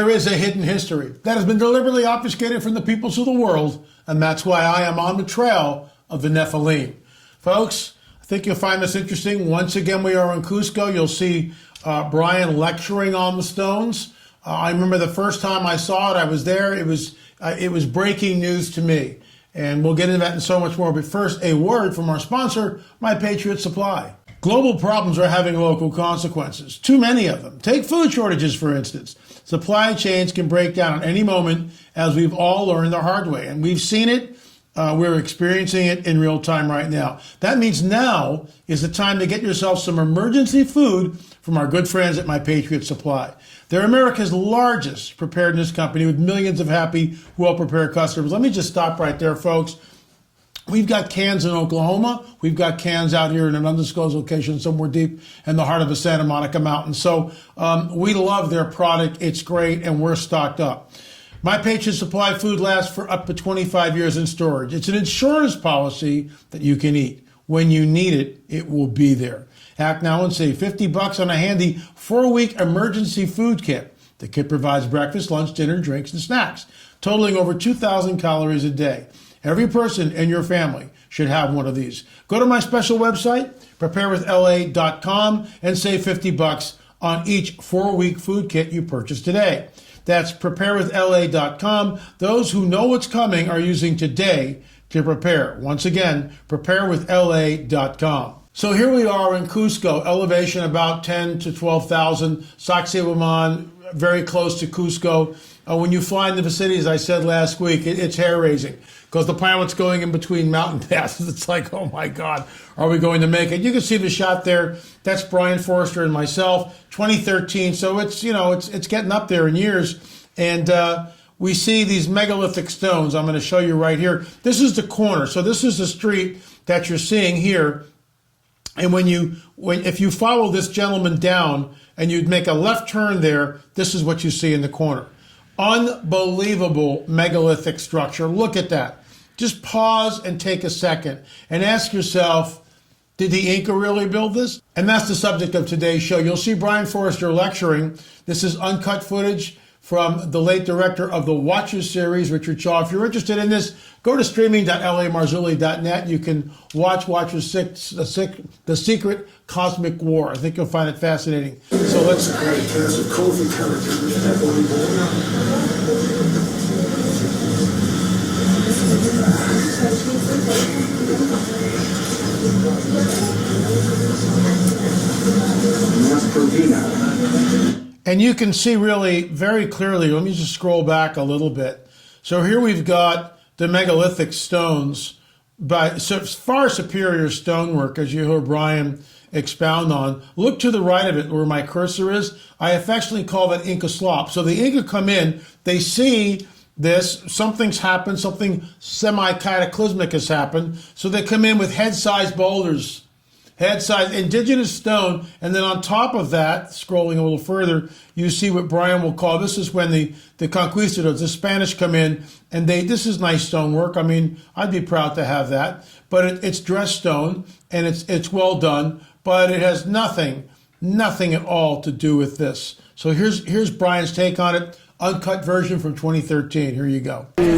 There is a hidden history that has been deliberately obfuscated from the peoples of the world, and that's why I am on the trail of the Nephilim. Folks, I think you'll find this interesting. Once again, we are in Cusco. You'll see Brian lecturing on the stones. I remember the first time I saw it, I was there. It was breaking news to me. And we'll get into that and so much more. But first, a word from our sponsor, My Patriot Supply. Global problems are having local consequences. Too many of them. Take food shortages, for instance. Supply chains can break down at any moment, as we've all learned the hard way. And we've seen it. We're experiencing it in real time right now. That means now is the time to get yourself some emergency food from our good friends at My Patriot Supply. They're America's largest preparedness company with millions of happy, well-prepared customers. Let me just stop right there, folks. We've got cans in Oklahoma. We've got cans out here in an undisclosed location somewhere deep in the heart of the Santa Monica Mountains. So we love their product. It's great, and we're stocked up. My Patriot Supply food lasts for up to 25 years in storage. It's an insurance policy that you can eat. When you need it, it will be there. Act now and save $50 on a handy 4-week emergency food kit. The kit provides breakfast, lunch, dinner, drinks, and snacks, totaling over 2,000 calories a day. Every person in your family should have one of these. Go to my special website, preparewithla.com, and save $50 on each 4-week food kit you purchase today. That's preparewithla.com. Those who know what's coming are using today to prepare. Once again, preparewithla.com. So here we are in Cusco, elevation about 10 to 12,000, Sacsayhuaman, very close to Cusco. When you fly in the vicinity, as I said last week, it's hair-raising because the pilot's going in between mountain passes. It's like, oh my God, are we going to make it? You can see the shot there. That's Brian Forrester and myself, 2013. So it's, you know, it's getting up there in years. And we see these megalithic stones. I'm going to show you right here. This is the corner. So this is the street that you're seeing here. And if you follow this gentleman down and you'd make a left turn there, this is what you see in the corner. Unbelievable megalithic structure. Look at that. Just pause and take a second and ask yourself, did the Inca really build this? And that's the subject of today's show. You'll see Brian Forrester lecturing. This is uncut footage from the late director of the Watchmen series, Richard Shaw. If you're interested in this, go to streaming.lamarzulli.net. You can watch Watchmen 6, The Secret Cosmic War. I think you'll find it fascinating. So let's... And you can see really very clearly, let me just scroll back a little bit. So here we've got the megalithic stones, but far superior stonework, as you heard Brian expound on. Look to the right of it where my cursor is. I affectionately call that Inca slop. So the Inca come in, they see this, something's happened, something semi-cataclysmic has happened. So they come in with head-sized boulders, head-sized indigenous stone, and then on top of that, scrolling a little further, you see what Brian will call, this is when the conquistadors, the Spanish come in, and this is nice stonework. I mean, I'd be proud to have that, but it's dressed stone, and it's well done, but it has nothing at all to do with this. So here's Brian's take on it. Uncut version from 2013. Here you go. Actually,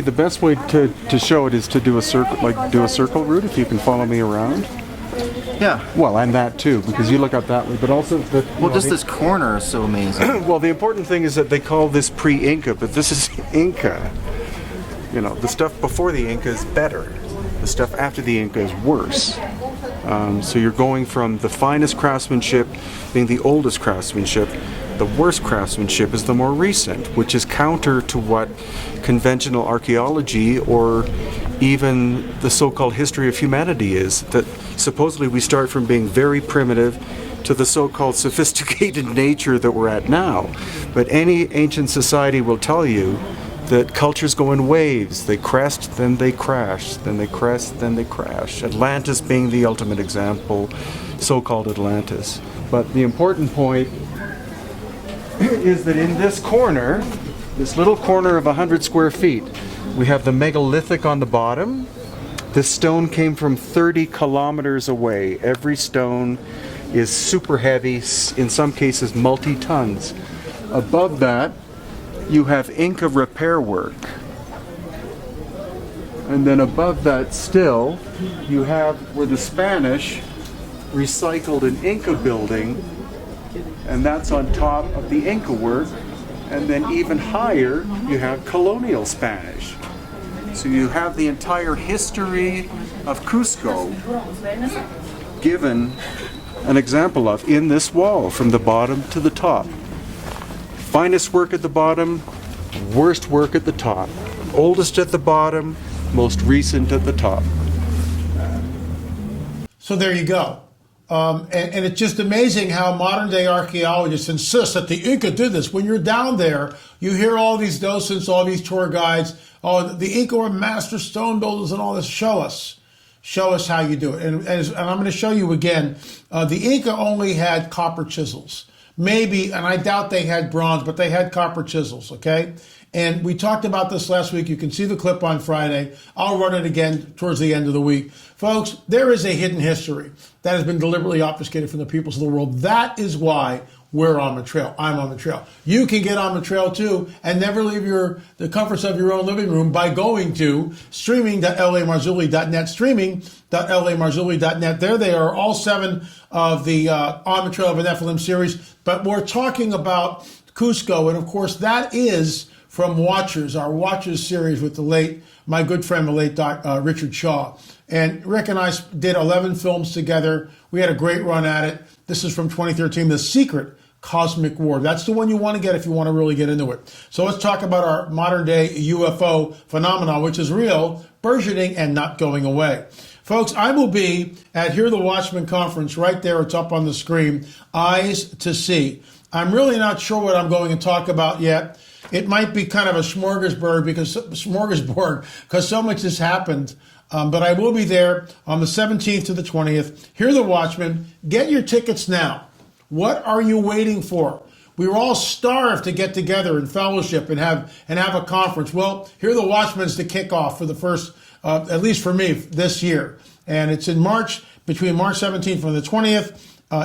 the best way to show it is to do a circle route. If you can follow me around. Yeah. Well, and that too, because you look up that way, but also this corner is so amazing. Well, the important thing is that they call this pre-Inca, but this is Inca. You know, the stuff before the Inca is better. The stuff after the Inca is worse. So you're going from the finest craftsmanship being the oldest craftsmanship. The worst craftsmanship is the more recent, which is counter to what conventional archaeology or even the so-called history of humanity is. That supposedly we start from being very primitive to the so-called sophisticated nature that we're at now. But any ancient society will tell you that cultures go in waves. They crest, then they crash, then they crest, then they crash. Atlantis being the ultimate example, so-called Atlantis. But the important point is that in this corner, this little corner of 100 square feet, we have the megalithic on the bottom. This stone came from 30 kilometers away. Every stone is super heavy, in some cases multi-tons. Above that, you have Inca repair work. And then above that still, you have where the Spanish recycled an Inca building, and that's on top of the Inca work. And then even higher, you have colonial Spanish. So you have the entire history of Cusco given an example of in this wall from the bottom to the top. Finest work at the bottom, worst work at the top. Oldest at the bottom, most recent at the top. So there you go. And it's just amazing how modern day archaeologists insist that the Inca did this. When you're down there, you hear all these docents, all these tour guides, oh, the Inca were master stone builders and all this. Show us. Show us how you do it. And I'm going to show you again. The Inca only had copper chisels. Maybe, and I doubt they had bronze, but they had copper chisels, okay? And we talked about this last week. You can see the clip on Friday. I'll run it again towards the end of the week. Folks, there is a hidden history that has been deliberately obfuscated from the peoples of the world. That is why we're on the trail. I'm on the trail. You can get on the trail too and never leave the comforts of your own living room by going to streaming.lamarzulli.net, streaming.lamarzulli.net. There they are, all 7 of the On the Trail of a Nephilim series. But we're talking about Cusco, and of course that is from Watchers, our Watchers series with my good friend, the late Richard Shaw. And Rick and I did 11 films together. We had a great run at it. This is from 2013, The Secret Cosmic War. That's the one you want to get if you want to really get into it. So let's talk about our modern day UFO phenomenon, which is real, burgeoning, and not going away. Folks, I will be at Hear the Watchmen conference right there. It's up on the screen, Eyes to See. I'm really not sure what I'm going to talk about yet. It might be kind of a smorgasbord because so much has happened. But I will be there on the 17th to the 20th. Hear the Watchmen. Get your tickets now. What are you waiting for? We were all starved to get together and fellowship and have a conference. Well, Hear the Watchmen's the kickoff for the first, at least for me, this year. And it's in March, between March 17th and the 20th.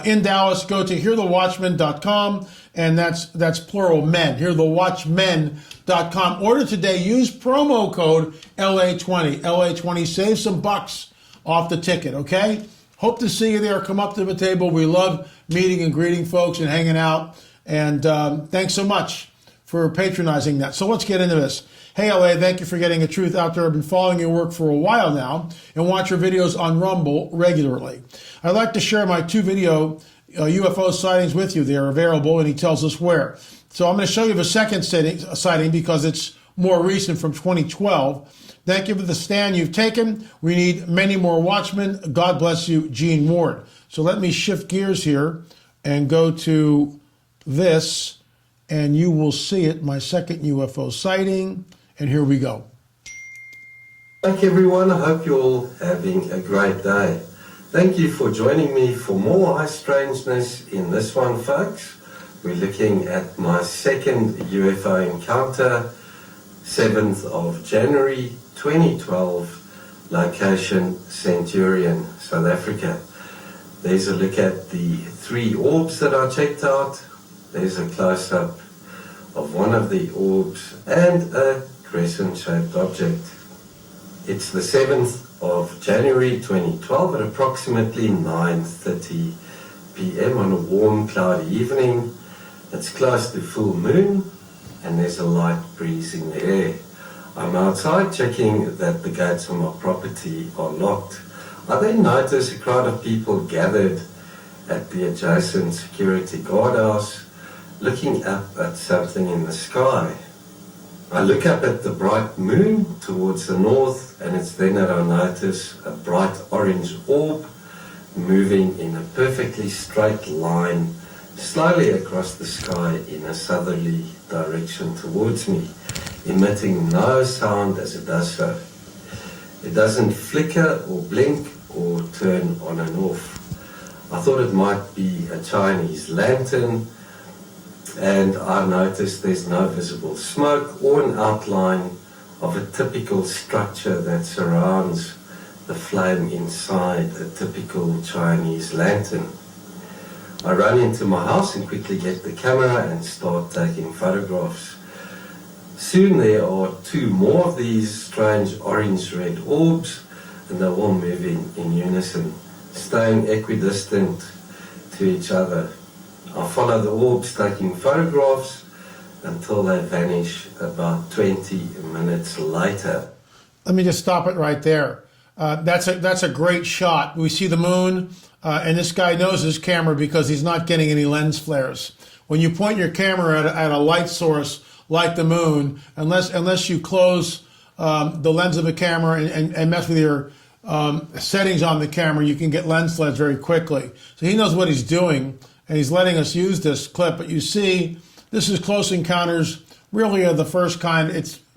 In Dallas, go to hearthewatchmen.com, and that's plural men, hearthewatchmen.com. Order today, use promo code LA20, LA20, save some bucks off the ticket, okay? Hope to see you there. Come up to the table. We love meeting and greeting folks and hanging out, and thanks so much for patronizing that. So let's get into this. Hey, LA, thank you for getting the truth out there. I've been following your work for a while now and watch your videos on Rumble regularly. I'd like to share my 2 video UFO sightings with you. They're available, and he tells us where. So I'm going to show you the second sighting because it's more recent, from 2012. Thank you for the stand you've taken. We need many more watchmen. God bless you, Gene Ward. So let me shift gears here and go to this, and you will see it, my second UFO sighting. And here we go. Thank you, everyone. I hope you're all having a great day. Thank you for joining me for more eye strangeness in this one, folks. We're looking at my second UFO encounter, 7th of January 2012, location Centurion, South Africa. There's a look at the 3 orbs that I checked out. There's a close-up of one of the orbs and a crescent-shaped object. It's the 7th of January 2012 at approximately 9:30 p.m. on a warm, cloudy evening. It's close to full moon and there's a light breeze in the air. I'm outside checking that the gates on my property are locked. I then notice a crowd of people gathered at the adjacent security guardhouse, looking up at something in the sky. I look up at the bright moon towards the north, and it's then that I notice a bright orange orb moving in a perfectly straight line slowly across the sky in a southerly direction towards me, emitting no sound as it does so. It doesn't flicker or blink or turn on and off. I thought it might be a Chinese lantern, and I noticed there's no visible smoke or an outline of a typical structure that surrounds the flame inside a typical Chinese lantern. I run into my house and quickly get the camera and start taking photographs. Soon there are 2 more of these strange orange-red orbs, and they're all moving in unison, staying equidistant to each other. I follow the orbs taking photographs until they vanish about 20 minutes later. Let me just stop it right there. That's a great shot. We see the moon, and this guy knows his camera because he's not getting any lens flares. When you point your camera at a light source like the moon, unless you close the lens of the camera and mess with your settings on the camera, you can get lens flares very quickly. So he knows what he's doing, and he's letting us use this clip. But you see, this is close encounters, really are the first kind.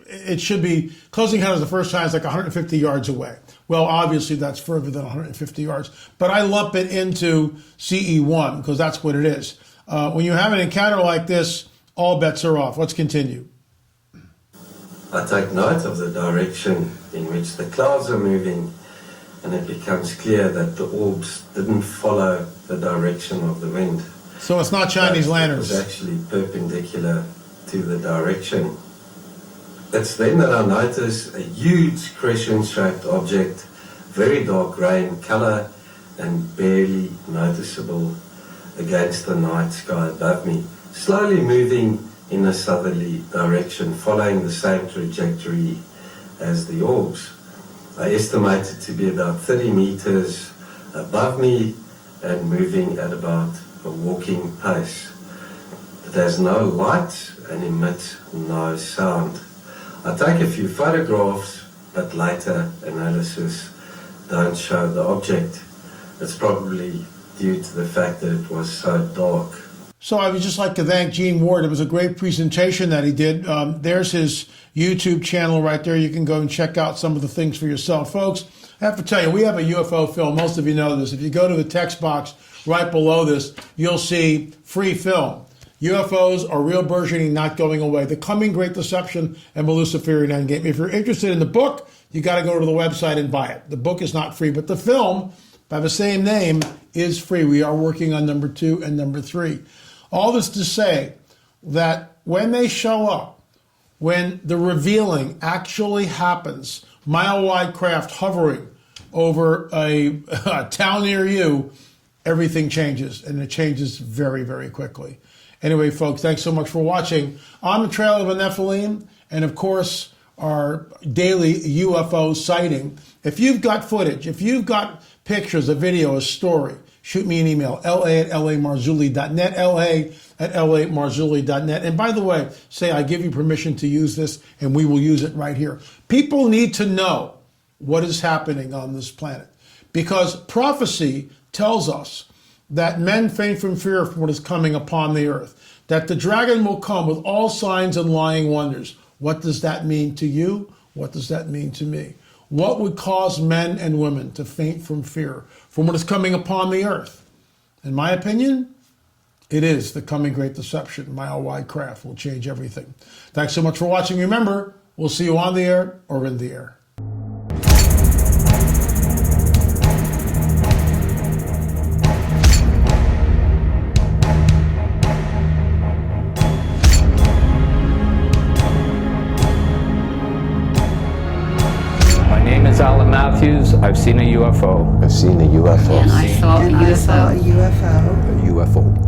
It should be, close encounters the first time is like 150 yards away. Well, obviously that's further than 150 yards, but I lump it into CE1 because that's what it is. When you have an encounter like this, all bets are off. Let's continue. I take note of the direction in which the clouds are moving, and it becomes clear that the orbs didn't follow the direction of the wind. So it's not Chinese lanterns. It was actually perpendicular to the direction. It's then that I notice a huge crescent-shaped object, very dark grey in colour and barely noticeable against the night sky above me, slowly moving in a southerly direction, following the same trajectory as the orbs. I estimate it to be about 30 meters above me and moving at about a walking pace. It has no light and emits no sound. I take a few photographs, but later analysis don't show the object. It's probably due to the fact that it was so dark. So I would just like to thank Gene Ward. It was a great presentation that he did. There's his YouTube channel right there. You can go and check out some of the things for yourself. Folks, I have to tell you, we have a UFO film. Most of you know this. If you go to the text box right below this, you'll see free film. UFOs are real burgeoning, not going away. The Coming Great Deception and the Luciferian Endgame. If you're interested in the book, you got to go to the website and buy it. The book is not free, but the film by the same name is free. We are working on number 2 and number 3. All this to say that when they show up, when the revealing actually happens, mile-wide craft hovering over a town near you, everything changes, and it changes very, very quickly. Anyway, folks, thanks so much for watching On the Trail of a Nephilim, and of course, our daily UFO sighting. If you've got footage, if you've got pictures, a video, a story, shoot me an email, la@lamarzulli.net, la@lamarzulli.net. And by the way, say I give you permission to use this, and we will use it right here. People need to know what is happening on this planet, because prophecy tells us that men faint from fear from what is coming upon the earth, that the dragon will come with all signs and lying wonders. What does that mean to you? What does that mean to me? What would cause men and women to faint from fear from what is coming upon the earth? In my opinion, it is the coming great deception. Mile-wide craft will change everything. Thanks so much for watching. Remember, we'll see you on the air or in the air. I've seen a UFO. I've seen a UFO. And I saw a UFO. A UFO.